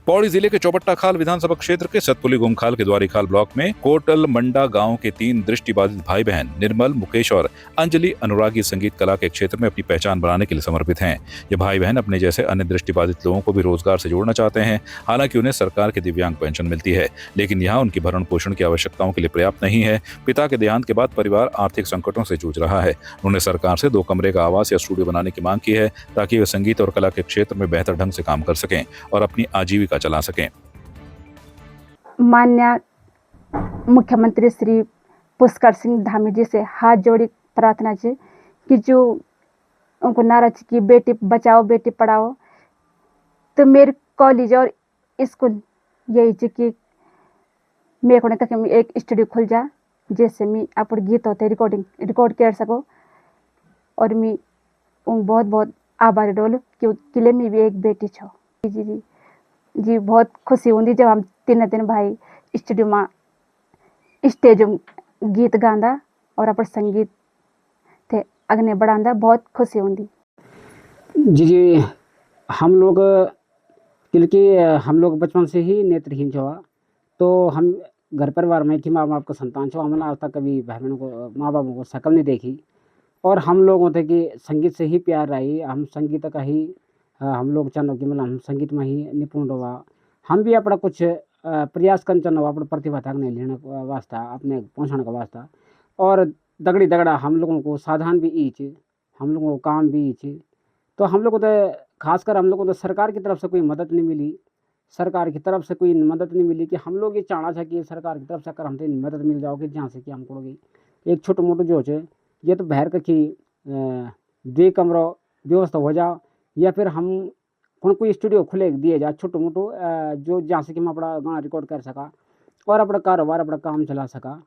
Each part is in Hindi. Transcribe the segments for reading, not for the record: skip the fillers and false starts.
पौड़ी जिले के चौबट्टा खाल विधानसभा क्षेत्र के सतपुली गुमखाल के द्वारी खाल ब्लॉक में कोटल मंडा गांव के 3 दृष्टिबाधित भाई बहन निर्मल, मुकेश और अंजलि अनुरागी संगीत कला के क्षेत्र में अपनी पहचान बनाने के लिए समर्पित हैं। ये भाई बहन अपने जैसे अन्य दृष्टिबाधित लोगों को भी रोजगार से जोड़ना चाहते हैं। हालांकि उन्हें सरकार की दिव्यांग पेंशन मिलती है, लेकिन यहाँ उनकी भरण पोषण की आवश्यकताओं के लिए पर्याप्त नहीं है। पिता के देहांत के बाद परिवार आर्थिक संकटों से जूझ रहा है। उन्होंने सरकार से 2 कमरे का आवास या स्टूडियो बनाने की मांग की है, ताकि वे संगीत और कला के क्षेत्र में बेहतर ढंग से काम कर सकें और अपनी आजीविका चला सकें। माननीय मुख्यमंत्री श्री पुष्कर सिंह धामी जी से हाथ जोड़ी प्रार्थना है कि जो उनको नारा कि बेटी बचाओ बेटी पढ़ाओ, तो मेरे कॉलेज और स्कूल यही है कि मेरे को तक एक स्टूडियो खुल जा, जैसे मैं अपने गीत होते रिकॉर्ड कर सको। और मैं बहुत बहुत आभारी डोल क्योंकि मैं भी एक बेटी छो। जी जी जी बहुत खुशी होती जब हम 3 दिन भाई स्टूडियो में स्टेज गीत गांदा और अपने संगीत थे अगने बढ़ांदा, बहुत खुशी होती। जी हम लोग क्योंकि हम लोग बचपन से ही नेत्रहीन छो, तो हम घर परिवार में कि माँ बाप का संतान छो। हमने आज तक कभी भाई बहनों को माँ बापों को शक्ल नहीं देखी और हम लोगों थे कि संगीत से ही प्यार रही। हम संगीत का ही हम लोग चाहो कि मतलब हम संगीत में ही निपुण हुआ। हम भी अपना कुछ प्रयास कर चाहो अपने प्रतिभा तक नहीं लेने का वास्ता, अपने पहुँचाने का वास्ता। और दगड़ी दगड़ा हम लोगों को साधन भी ईच, हम लोगों को काम भी ईच। तो हम लोग को तो खासकर हम लोग को तो सरकार की तरफ से कोई मदद नहीं मिली। सरकार की तरफ से कोई मदद नहीं मिली कि हम लोग ये चाहना था कि सरकार की तरफ से अगर हमसे मदद मिल जाओगे जहाँ से कि हमको एक छोटो मोटो जो है ये तो बाहर की 2 कमरों व्यवस्था हो जाओ, या फिर हम कोई स्टूडियो खुले दिए जाए छोटो मोटो जो जहाँ से कि मैं अपना गाना रिकॉर्ड कर सका और अपना कारोबार अपना काम चला सका।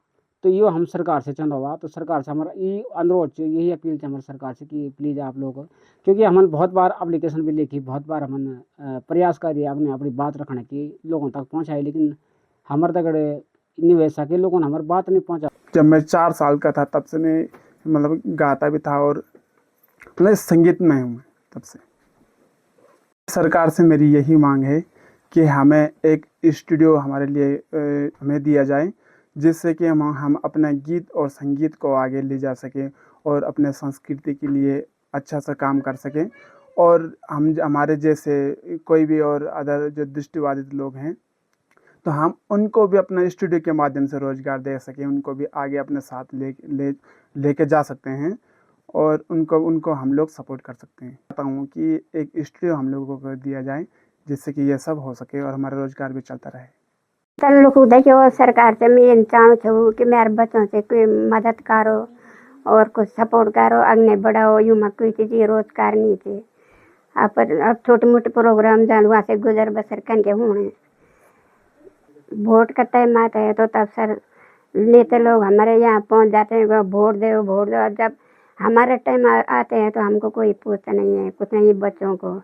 तो ये हम सरकार से चाहता हुआ, तो सरकार से हमारा ये अनुरोध है, यही अपील है हमारी सरकार से कि प्लीज़ आप लोग, क्योंकि हमने बहुत बार एप्लीकेशन भी लिखी, बहुत बार हमने प्रयास करिए अपनी बात रखने की लोगों तक पहुँचाई, लेकिन हमारे तक नहीं वैसा सके, लोगों ने हमारी बात नहीं पहुँचा। जब मैं 4 साल का था तब से मैं मतलब गाता भी था और मतलब संगीत में हूँ। तब से सरकार से मेरी यही मांग है कि हमें एक स्टूडियो हमारे लिए हमें दिया जाए, जिससे कि हम अपने गीत और संगीत को आगे ले जा सकें और अपने संस्कृति के लिए अच्छा सा काम कर सकें। और हम हमारे जैसे कोई भी और अदर जो दृष्टिबाधित लोग हैं, तो हम उनको भी अपना स्टूडियो के माध्यम से रोज़गार दे सकें, उनको भी आगे अपने साथ लेके जा सकते हैं और उनको हम लोग सपोर्ट कर सकते हैं। चाहता हूँ कि एक स्टूडियो हम लोगों को दिया जाए, जिससे कि ये सब हो सके और हमारा रोज़गार भी चलता रहे। तन लोग देखो सरकार से मैं चाहूँ छूँ कि मेरे बच्चों से कोई मदद करो और कुछ सपोर्ट करो, अगने बढ़ाओ। यूँ में कोई चीज़ रोजगार नहीं थे, अब छोटे मोटे प्रोग्राम जान वहाँ से गुजर बसर करके होने। वोट का टाइम आता है तो तब सर नेता लोग हमारे यहाँ पहुँच जाते हैं, वोट दो वोट दो। जब हमारे टाइम आते हैं तो हमको कोई पूछता नहीं है, कुछ नहीं बच्चों को।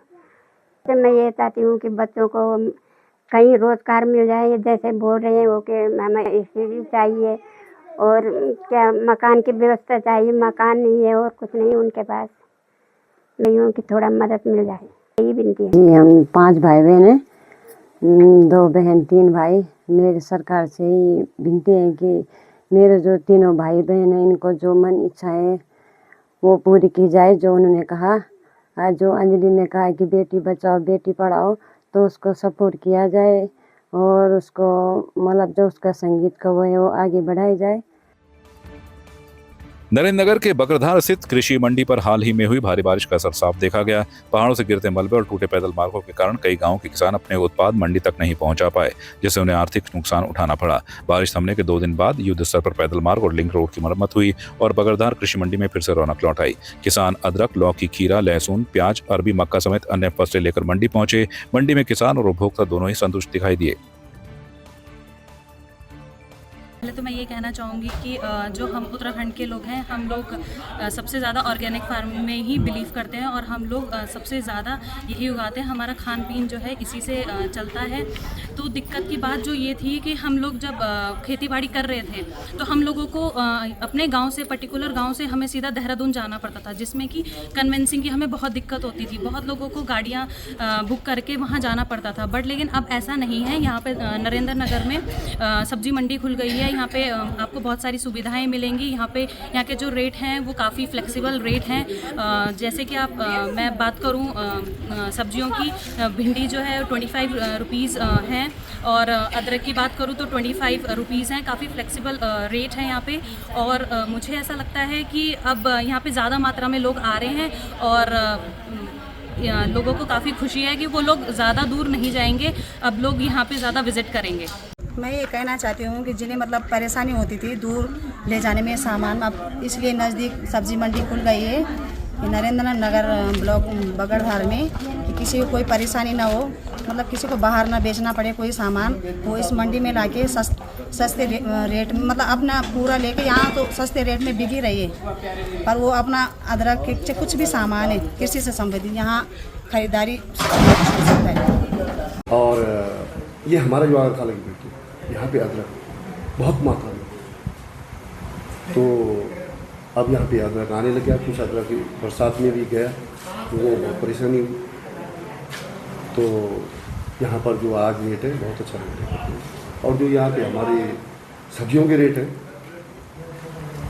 तो मैं ये चाहती हूँ कि बच्चों को कहीं रोजगार मिल जाए, जैसे बोल रहे हैं वो कि हमें स्टूडियो चाहिए और क्या मकान की व्यवस्था चाहिए। मकान नहीं है और कुछ नहीं उनके पास, नहीं हूँ कि थोड़ा मदद मिल जाए, यही विनती है। जी हम 5 भाई बहन हैं, 2 बहन 3 भाई। मेरी सरकार से ही विनती है कि मेरे जो तीनों भाई बहन हैं इनको जो मन इच्छा है वो पूरी की जाए। जो उन्होंने कहा, आज जो अंजलि ने कहा कि बेटी बचाओ बेटी पढ़ाओ, तो उसको सपोर्ट किया जाए और उसको मतलब जो उसका संगीत का वो है वो आगे बढ़ाई जाए। नरेंद्र नगर के बकरधार स्थित कृषि मंडी पर हाल ही में हुई भारी बारिश का असर साफ देखा गया। पहाड़ों से गिरते मलबे और टूटे पैदल मार्गों के कारण कई गांवों के किसान अपने उत्पाद मंडी तक नहीं पहुंचा पाए, जिससे उन्हें आर्थिक नुकसान उठाना पड़ा। बारिश थमने के 2 दिन बाद युद्ध स्तर पर पैदल मार्ग और लिंक रोड की मरम्मत हुई और बकरधार कृषि मंडी में फिर से रौनक लौट आई। किसान अदरक, लौकी, खीरा, लहसुन, प्याज, अरबी, मक्का समेत अन्य फसलें लेकर मंडी पहुंचे। मंडी में किसान और उपभोक्ता दोनों ही संतुष्ट दिखाई दिए। पहले तो मैं ये कहना चाहूँगी कि जो हम उत्तराखंड के लोग हैं, हम लोग सबसे ज़्यादा ऑर्गेनिक फार्मिंग में ही बिलीव करते हैं और हम लोग सबसे ज़्यादा यही उगाते हैं। हमारा खान पीन जो है इसी से चलता है। तो दिक्कत की बात जो ये थी कि हम लोग जब खेती बाड़ी कर रहे थे तो हम लोगों को अपने गांव से, पर्टिकुलर गांव से हमें सीधा देहरादून जाना पड़ता था, जिसमें कि कन्वेंसिंग की हमें बहुत दिक्कत होती थी। बहुत लोगों को गाड़ियाँ बुक करके वहाँ जाना पड़ता था। बट लेकिन अब ऐसा नहीं है। यहाँ पे नरेंद्र नगर में सब्जी मंडी खुल गई है। यहाँ पे आपको बहुत सारी सुविधाएं मिलेंगी। यहाँ के जो रेट हैं वो काफ़ी फ्लेक्सिबल रेट हैं। जैसे कि मैं बात करूँ सब्जियों की, भिंडी जो है 25 रुपीज़ हैं और अदरक की बात करूँ तो 25 रुपीज़ हैं। काफ़ी फ्लेक्सिबल रेट है यहाँ पे। और मुझे ऐसा लगता है कि अब यहाँ पे ज़्यादा मात्रा में लोग आ रहे हैं और लोगों को काफ़ी खुशी है कि वो लोग ज़्यादा दूर नहीं जाएंगे, अब लोग यहाँ पे ज़्यादा विज़िट करेंगे। मैं ये कहना चाहती हूँ कि जिन्हें मतलब परेशानी होती थी दूर ले जाने में सामान, अब इसलिए नज़दीक सब्जी मंडी खुल गई है नरेंद्र नगर ब्लॉक बगड़धार में, कि किसी को कोई परेशानी ना हो, मतलब किसी को बाहर ना बेचना पड़े कोई सामान, वो इस मंडी में लाके सस्ते रेट में, मतलब अपना पूरा लेके यहाँ तो सस्ते रेट में बिक ही रही है। पर वो अपना अदरक के कुछ भी सामान है कृषि से संबंधित यहाँ खरीदारी कर सकता है। और ये हमारा जो आगर खाला की बेटी, यहाँ पे अदरक बहुत मात्रा में, तो अब यहाँ पे अदरक आने लग गया। कुछ अदरक बरसात में भी गया, लोगों को बहुत परेशानी हुई। तो यहाँ पर जो आज रेट है बहुत अच्छा रेट है। और जो यहाँ पे हमारे सब्जियों के रेट है,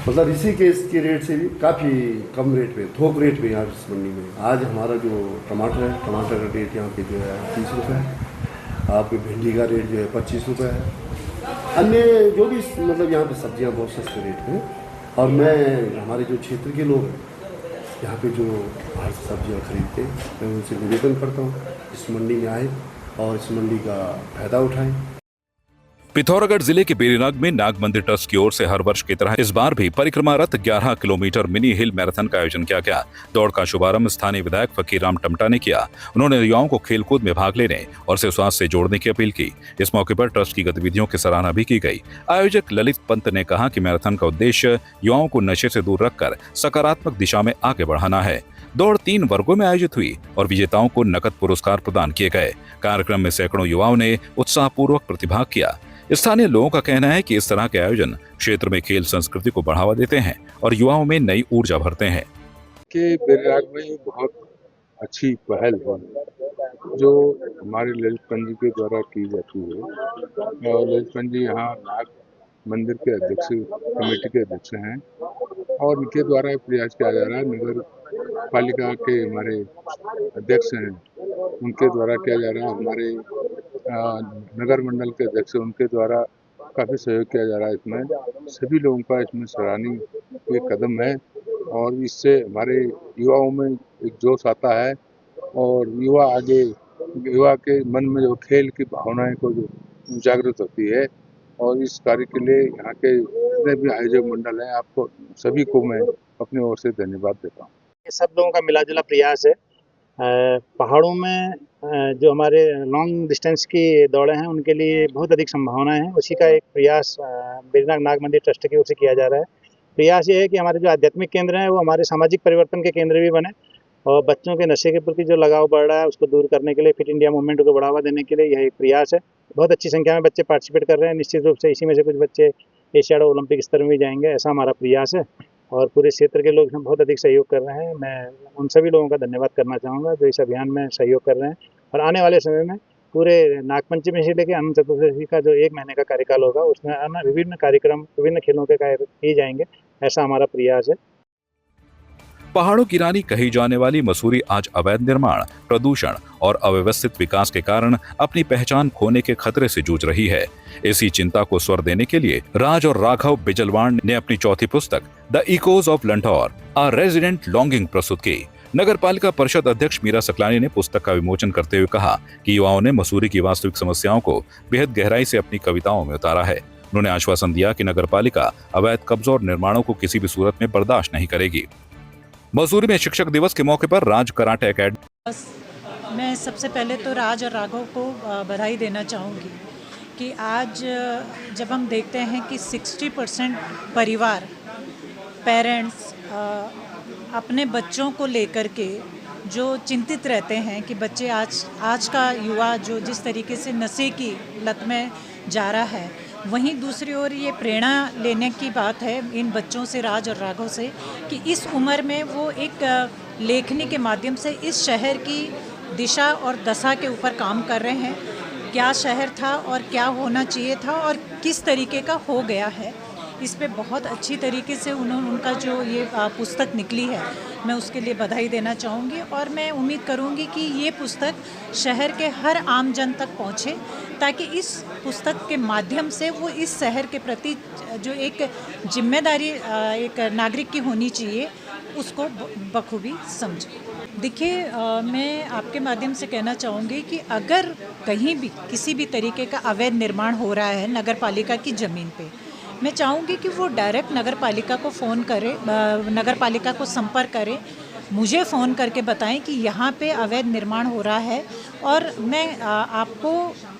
मतलब ऋषिकेश के रेट से भी काफ़ी कम रेट में, थोक रेट में यहाँ इस मंडी में। आज हमारा जो टमाटर है, टमाटर का रेट यहाँ पे जो है 30 रुपये है। आपके भिंडी का रेट जो है 25 रुपये है। अन्य जो भी मतलब यहाँ पे सब्जियाँ बहुत सस्ते रेट में। और मैं हमारे जो क्षेत्र के लोग हैं यहाँ पे जो बाहर से सब्जियाँ खरीदते हैं, मैं उनसे निवेदन करता हूँ इस मंडी में आए और इस मंडी का फायदा उठाएं। पिथौरागढ़ जिले के बेरीनाग में नाग मंदिर ट्रस्ट की ओर से हर वर्ष की तरह इस बार भी परिक्रमा रथ 11 किलोमीटर मिनी हिल मैराथन का आयोजन किया गया। दौड़ का शुभारंभ स्थानीय विधायक फकीरराम टमटा ने किया। उन्होंने युवाओं को खेलकूद में भाग लेने और से स्वास्थ्य से जोड़ने की अपील की। इस मौके पर ट्रस्ट की गतिविधियों की सराहना भी की गई। आयोजक ललित पंत ने कहा कि मैराथन का उद्देश्य युवाओं को नशे से दूर रखकर सकारात्मक दिशा में आगे बढ़ाना है। दौड़ 3 वर्गों में आयोजित हुई और विजेताओं को नकद पुरस्कार प्रदान किए गए। कार्यक्रम में सैकड़ों युवाओं ने उत्साहपूर्वक प्रतिभाग किया। स्थानीय लोगों का कहना है कि इस तरह के आयोजन क्षेत्र में खेल संस्कृति को बढ़ावा देते हैं और युवाओं में नई ऊर्जा भरते हैं। के बेरीनाग में बहुत अच्छी पहल है जो हमारे ललित पंत जी के द्वारा की जाती है। और ललित पंत जी यहाँ नाग मंदिर के अध्यक्ष, कमेटी के अध्यक्ष हैं और इनके द्वारा प्रयास किया जा रहा है। नगर पालिका के हमारे अध्यक्ष हैं, उनके द्वारा किया जा रहा है। हमारे नगर मंडल के अध्यक्ष, उनके द्वारा काफ़ी सहयोग किया जा रहा है। इसमें सभी लोगों का इसमें सराहनीय एक कदम है और इससे हमारे युवाओं में एक जोश आता है और युवा के मन में जो खेल की भावनाएं को जो जागृत होती है। और इस कार्य के लिए यहाँ के जितने भी आयोजक मंडल हैं, आपको सभी को मैं अपनी ओर से धन्यवाद देता हूँ। सब लोगों का मिला जुला प्रयास है। पहाड़ों में जो हमारे लॉन्ग डिस्टेंस की दौड़े हैं उनके लिए बहुत अधिक संभावनाएं हैं। उसी का एक प्रयास बेरीनाग नाग मंदिर ट्रस्ट की ओर से किया जा रहा है। प्रयास ये है कि हमारे जो आध्यात्मिक केंद्र हैं वो हमारे सामाजिक परिवर्तन के केंद्र भी बने और बच्चों के नशे के प्रति जो लगाव बढ़ रहा है उसको दूर करने के लिए, फिट इंडिया मूवमेंट को बढ़ावा देने के लिए यह एक प्रयास है। बहुत अच्छी संख्या में बच्चे पार्टिसिपेट कर रहे हैं। निश्चित रूप से इसी में से कुछ बच्चे एशियाड ओलंपिक स्तर में भी जाएंगे, ऐसा हमारा प्रयास है और पूरे क्षेत्र के लोग इसमें बहुत अधिक सहयोग कर रहे हैं। मैं उन सभी लोगों का धन्यवाद करना चाहूँगा जो इस अभियान में सहयोग कर रहे हैं और आने वाले समय में पूरे नागपंचमी से लेकर अनंत चतुर्दशी का जो 1 महीने का कार्यकाल होगा उसमें विभिन्न कार्यक्रम, विभिन्न खेलों के कार्य किए जाएंगे, ऐसा हमारा प्रयास है। पहाड़ों की रानी कही जाने वाली मसूरी आज अवैध निर्माण, प्रदूषण और अव्यवस्थित विकास के कारण अपनी पहचान खोने के खतरे से जूझ रही है। इसी चिंता को स्वर देने के लिए राज और राघव बिजलवाण ने अपनी चौथी पुस्तक the echoes of Landour a resident longing प्रस्तुत की। नगर पालिका परिषद अध्यक्ष मीरा सकलानी ने पुस्तक का विमोचन करते हुए कहा कि युवाओं ने मसूरी की वास्तविक समस्याओं को बेहद गहराई से अपनी कविताओं में उतारा है। उन्होंने आश्वासन दिया कि नगर पालिका अवैध कब्जों और निर्माणों को किसी भी सूरत में बर्दाश्त नहीं करेगी। मसूरी में शिक्षक दिवस के मौके पर राज कराटे एकेडमी। मैं सबसे पहले तो राज और राघव को बधाई देना चाहूँगी कि आज जब हम देखते हैं कि 60% परिवार पेरेंट्स अपने बच्चों को लेकर के जो चिंतित रहते हैं कि बच्चे आज का युवा जो जिस तरीके से नशे की लत में जा रहा है, वहीं दूसरी ओर ये प्रेरणा लेने की बात है इन बच्चों से, राज और राघव से, कि इस उम्र में वो एक लेखनी के माध्यम से इस शहर की दिशा और दशा के ऊपर काम कर रहे हैं। क्या शहर था और क्या होना चाहिए था और किस तरीके का हो गया है, इस पे बहुत अच्छी तरीके से उनका जो ये पुस्तक निकली है, मैं उसके लिए बधाई देना चाहूँगी। और मैं उम्मीद करूँगी कि ये पुस्तक शहर के हर आम जन तक पहुँचे, ताकि इस पुस्तक के माध्यम से वो इस शहर के प्रति जो एक जिम्मेदारी एक नागरिक की होनी चाहिए, उसको बखूबी समझे। देखिए, मैं आपके माध्यम से कहना चाहूँगी कि अगर कहीं भी किसी भी तरीके का अवैध निर्माण हो रहा है नगर पालिका की ज़मीन पे, मैं चाहूँगी कि वो डायरेक्ट नगर पालिका को फ़ोन करे, नगर पालिका को संपर्क करें, मुझे फ़ोन करके बताएं कि यहाँ पे अवैध निर्माण हो रहा है। और मैं आपको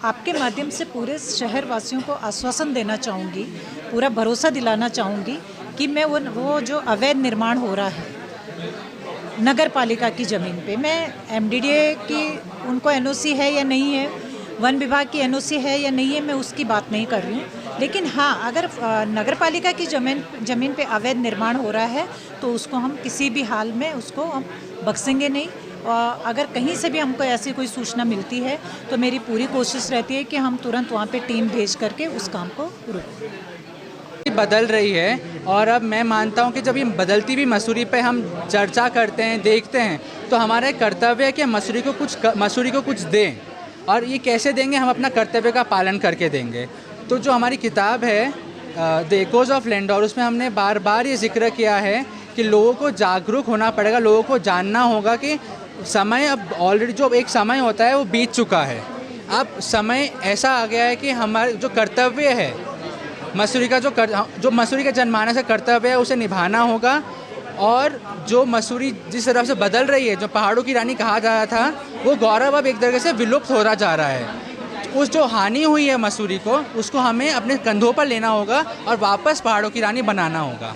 आपके माध्यम से पूरे शहर वासियों को आश्वासन देना चाहूँगी, पूरा भरोसा दिलाना चाहूँगी कि मैं वो जो अवैध निर्माण हो रहा है नगर पालिका की ज़मीन पे, मैं एमडीडीए की उनको एनओसी है या नहीं है, वन विभाग की एनओसी है या नहीं है, मैं उसकी बात नहीं कर रही हूँ। लेकिन हाँ, अगर नगर पालिका की ज़मीन पे अवैध निर्माण हो रहा है तो उसको हम किसी भी हाल में उसको हम बख्शेंगे नहीं। और अगर कहीं से भी हमको ऐसी कोई सूचना मिलती है तो मेरी पूरी कोशिश रहती है कि हम तुरंत वहाँ पे टीम भेज करके उस काम को रोकें। बदल रही है और अब मैं मानता हूँ कि जब ये बदलती हुई मसूरी पे हम चर्चा करते हैं, देखते हैं, तो हमारा एक कर्तव्य है कि मसूरी को कुछ दें। और ये कैसे देंगे? हम अपना कर्तव्य का पालन करके देंगे। तो जो हमारी किताब है द एक्कोज ऑफ लैंडौर, उसमें हमने बार बार ये जिक्र किया है कि लोगों को जागरूक होना पड़ेगा, लोगों को जानना होगा कि समय अब ऑलरेडी जो एक समय होता है वो बीत चुका है। अब समय ऐसा आ गया है कि हमारे जो कर्तव्य है मसूरी का जो मसूरी का जनमानस का कर्तव्य है उसे निभाना होगा। और जो मसूरी जिस तरह से बदल रही है, जो पहाड़ों की रानी कहा जा रहा था, वो गौरव अब एक तरीके से विलुप्त होता जा रहा है। उस जो हानि हुई है मसूरी को, उसको हमें अपने कंधों पर लेना होगा और वापस पहाड़ों की रानी बनाना होगा।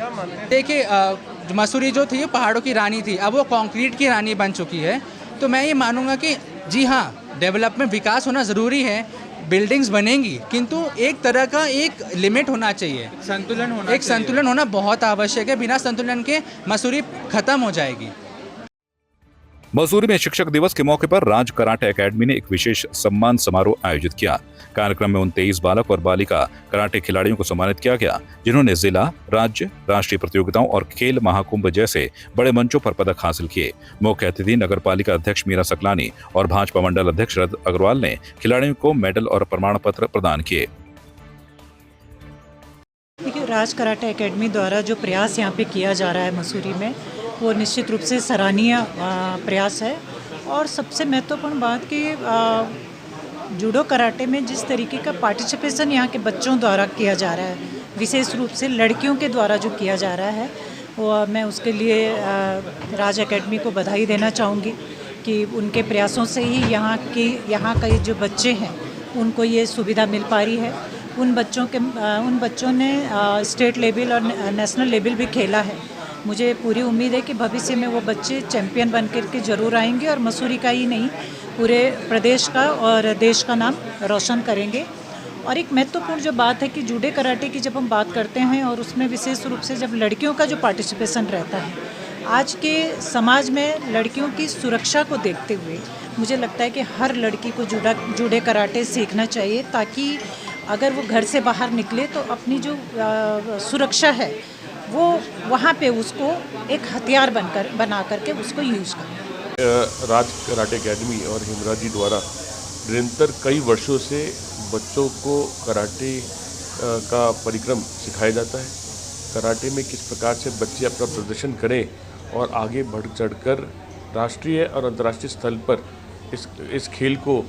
देखिए, मसूरी जो थी पहाड़ों की रानी थी, अब वो कंक्रीट की रानी बन चुकी है। तो मैं ये मानूंगा कि जी हाँ, डेवलपमेंट विकास होना ज़रूरी है, बिल्डिंग्स बनेंगी, किंतु एक तरह का एक लिमिट होना चाहिए, संतुलन होना बहुत आवश्यक है। बिना संतुलन के मसूरी खत्म हो जाएगी। मसूरी में शिक्षक दिवस के मौके पर राज कराटे एकेडमी ने एक विशेष सम्मान समारोह आयोजित किया। कार्यक्रम में उन 23 बालक और बालिका कराटे खिलाड़ियों को सम्मानित किया गया जिन्होंने जिला, राज्य, राष्ट्रीय प्रतियोगिताओं और खेल महाकुंभ जैसे बड़े मंचों पर पदक हासिल किए। मुख्य अतिथि नगर पालिका अध्यक्ष मीरा सकलानी और भाजपा मंडल अध्यक्ष रद अग्रवाल ने खिलाड़ियों को मेडल और प्रमाण पत्र प्रदान किए। देखिए, राज कराटे एकेडमी द्वारा जो प्रयास यहाँ पे किया जा रहा है मसूरी में, वो निश्चित रूप से सराहनीय प्रयास है। और सबसे महत्वपूर्ण बात कि जूडो कराटे में जिस तरीके का पार्टिसिपेशन यहाँ के बच्चों द्वारा किया जा रहा है, विशेष रूप से लड़कियों के द्वारा जो किया जा रहा है, वो मैं उसके लिए राज एकेडमी को बधाई देना चाहूँगी कि उनके प्रयासों से ही यहाँ के जो बच्चे हैं उनको ये सुविधा मिल पा रही है। उन बच्चों ने स्टेट लेवल और नेशनल लेवल भी खेला है। मुझे पूरी उम्मीद है कि भविष्य में वो बच्चे चैंपियन बन कर के ज़रूर आएंगे और मसूरी का ही नहीं, पूरे प्रदेश का और देश का नाम रोशन करेंगे। और एक महत्वपूर्ण जो बात है कि जूडो कराटे की जब हम बात करते हैं और उसमें विशेष रूप से जब लड़कियों का जो पार्टिसिपेशन रहता है, आज के समाज में लड़कियों की सुरक्षा को देखते हुए मुझे लगता है कि हर लड़की को जूडो कराटे सीखना चाहिए, ताकि अगर वो घर से बाहर निकले तो अपनी जो सुरक्षा है वो वहाँ पे उसको एक हथियार बना करके उसको यूज़ करें। राज कराटे एकेडमी और हिमराज जी द्वारा निरंतर कई वर्षों से बच्चों को कराटे का परिक्रम सिखाया जाता है। कराटे में किस प्रकार से बच्चे अपना प्रदर्शन करें और आगे बढ़ चढ़कर राष्ट्रीय और अंतर्राष्ट्रीय स्तर पर इस खेल को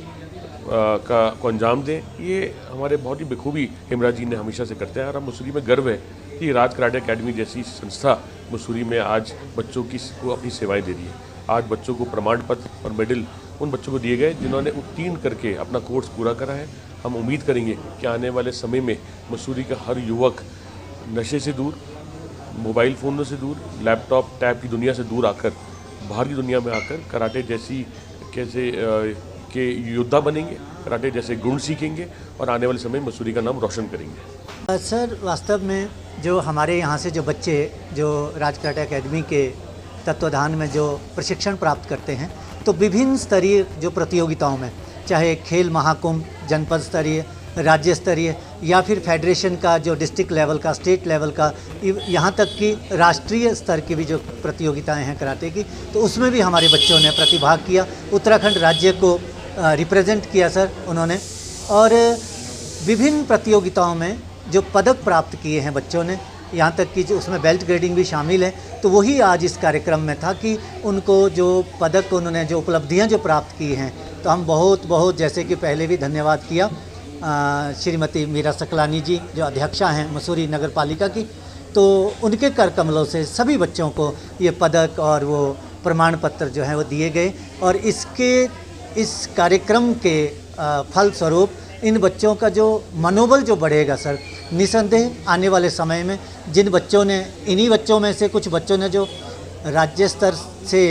अंजाम दें, ये हमारे बहुत ही बखूबी हिमराज जी ने हमेशा से करते हैं। और हम मसूरी में गर्व है कि राज कराटे एकेडमी जैसी संस्था मसूरी में आज बच्चों को अपनी सेवाएं दे रही है। आज बच्चों को प्रमाण पत्र और मेडल उन बच्चों को दिए गए जिन्होंने उत्तीर्ण करके अपना कोर्स पूरा करा है। हम उम्मीद करेंगे कि आने वाले समय में मसूरी का हर युवक नशे से दूर, मोबाइल फ़ोनों से दूर, लैपटॉप टैब की दुनिया से दूर आकर बाहर की दुनिया में आकर कराटे जैसी कैसे के योद्धा बनेंगे, कराटे जैसे गुण सीखेंगे और आने वाले समय में मसूरी का नाम रोशन करेंगे। सर, वास्तव में जो हमारे यहाँ से जो बच्चे जो राज कराटे एकेडमी के तत्वाधान में जो प्रशिक्षण प्राप्त करते हैं, तो विभिन्न स्तरीय जो प्रतियोगिताओं में, चाहे खेल महाकुंभ, जनपद स्तरीय, राज्य स्तरीय या फिर फेडरेशन का जो डिस्ट्रिक्ट लेवल का, स्टेट लेवल का, यहाँ तक कि राष्ट्रीय स्तर की भी जो प्रतियोगिताएं हैं कराटे की, तो उसमें भी हमारे बच्चों ने प्रतिभाग किया। उत्तराखंड राज्य को रिप्रेजेंट किया सर उन्होंने, और विभिन्न प्रतियोगिताओं में जो पदक प्राप्त किए हैं बच्चों ने, यहाँ तक कि जो उसमें बेल्ट ग्रेडिंग भी शामिल है। तो वही आज इस कार्यक्रम में था कि उनको जो पदक, उन्होंने जो उपलब्धियाँ जो प्राप्त की हैं, तो हम बहुत बहुत, जैसे कि पहले भी धन्यवाद किया श्रीमती मीरा सकलानी जी जो अध्यक्षा हैं मसूरी नगर पालिका की, तो उनके कर कमलों से सभी बच्चों को ये पदक और वो प्रमाण पत्र जो हैं वो दिए गए। और इस कार्यक्रम के फलस्वरूप इन बच्चों का जो मनोबल जो बढ़ेगा सर, निसंदेह आने वाले समय में जिन बच्चों ने, इन्हीं बच्चों में से कुछ बच्चों ने जो राज्य स्तर से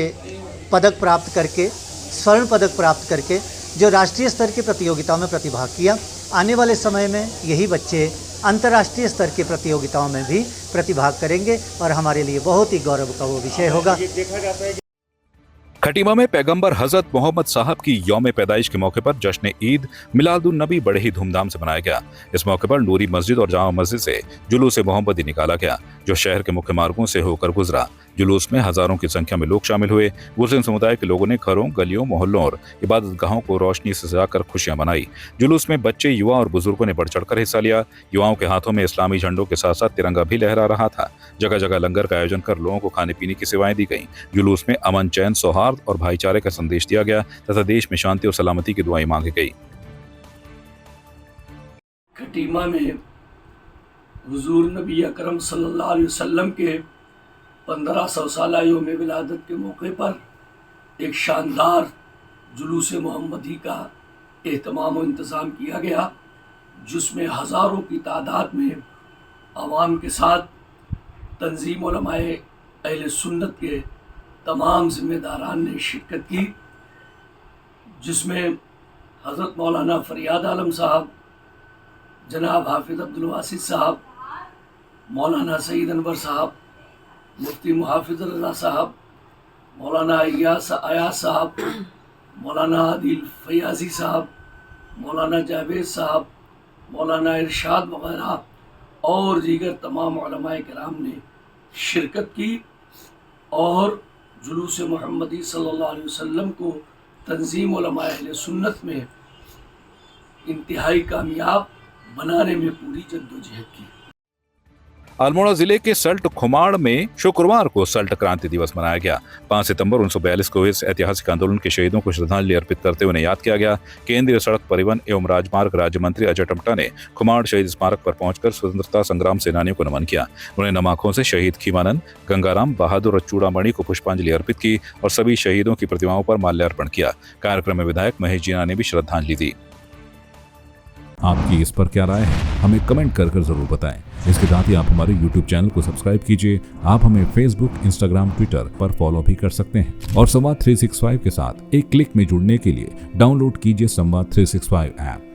पदक प्राप्त करके, स्वर्ण पदक प्राप्त करके जो राष्ट्रीय स्तर की प्रतियोगिताओं में प्रतिभाग किया, आने वाले समय में यही बच्चे अंतर्राष्ट्रीय स्तर की प्रतियोगिताओं में भी प्रतिभाग करेंगे और हमारे लिए बहुत ही गौरव का वो विषय होगा। खटीमा में पैगंबर हजरत मोहम्मद साहब की यौम पैदाइश के मौके पर जश्न ईद मिलादुन नबी बड़े ही धूमधाम से मनाया गया। इस मौके पर नूरी मस्जिद और जामा मस्जिद से जुलूस मोहम्मदी निकाला गया, जो शहर के मुख्य मार्गों से होकर गुजरा। जुलूस में हजारों की संख्या में लोग शामिल हुए। मुस्लिम समुदाय के लोगों ने घरों, गलियों, मोहल्लों और इबादतगाहों को रोशनी से सजाकर खुशियां मनाई। जुलूस में बच्चे, युवा और बुजुर्गों ने बढ़ चढ़कर हिस्सा लिया। युवाओं के हाथों में इस्लामी झंडों के साथ साथ तिरंगा भी लहरा रहा था। जगह जगह लंगर का आयोजन कर लोगों को खाने पीने की सेवाएं दी गईं। जुलूस में अमन, चैन, सौहार्द और भाईचारे का संदेश दिया गया तथा देश में शांति और सलामती की दुआएं मांगी गई। खटीमा में हुजूर नबी अकरम सल्लल्लाहु अलैहि वसल्लम के 1500 साला यौम विलादत के मौके पर एक शानदार जुलूस मोहम्मदी का एहतमाम और इंतज़ाम किया गया, जिसमें हज़ारों की तादाद में आवाम के साथ तंजीम उलमाए अहले सुन्नत के तमाम ज़िम्मेदारान ने शिरकत की, जिसमें हज़रत मौलाना फ़रियाद आलम साहब, जनाब हाफिज़ अब्दुल वासिद साहब, मौलाना सईद अनवर साहब, मुफ्ती मुहाफिज रज़ा साहब, मौलाना अयास साहब, मौलाना आदिल फयाजी साहब, मौलाना जावेद साहब, मौलाना इरशाद वगैरह और दीगर तमाम उलमाए किराम ने शिरकत की और जुलूस मोहम्मदी सल्लल्लाहु अलैहि वसल्लम को तंजीम उलमाए अहले सुन्नत में इंतहाई कामयाब बनाने में पूरी जद्दोजहद की। अल्मोड़ा जिले के सल्ट खुमाड़ में शुक्रवार को सल्ट क्रांति दिवस मनाया गया। 5 सितंबर 1942 को इस ऐतिहासिक आंदोलन के शहीदों को श्रद्धांजलि अर्पित करते हुए उन्हें याद किया गया। केंद्रीय सड़क परिवहन एवं राजमार्ग राज्य मंत्री अजय टमटा ने खुमाड़ शहीद स्मारक पर पहुंचकर स्वतंत्रता संग्राम सेनानियों को नमन किया। उन्होंने नम आंखों से शहीद खीमानंद, गंगाराम बहादुर और चूड़ामणि को पुष्पांजलि अर्पित की और सभी शहीदों की प्रतिमाओं पर माल्यार्पण किया। कार्यक्रम में विधायक महेश जीना ने भी श्रद्धांजलि दी। आपकी इस पर क्या राय है, हमें कमेंट कर जरूर बताएं। इसके साथ ही आप हमारे YouTube चैनल को सब्सक्राइब कीजिए। आप हमें Facebook, Instagram, Twitter पर फॉलो भी कर सकते हैं और संवाद 365 के साथ एक क्लिक में जुड़ने के लिए डाउनलोड कीजिए संवाद 365 ऐप।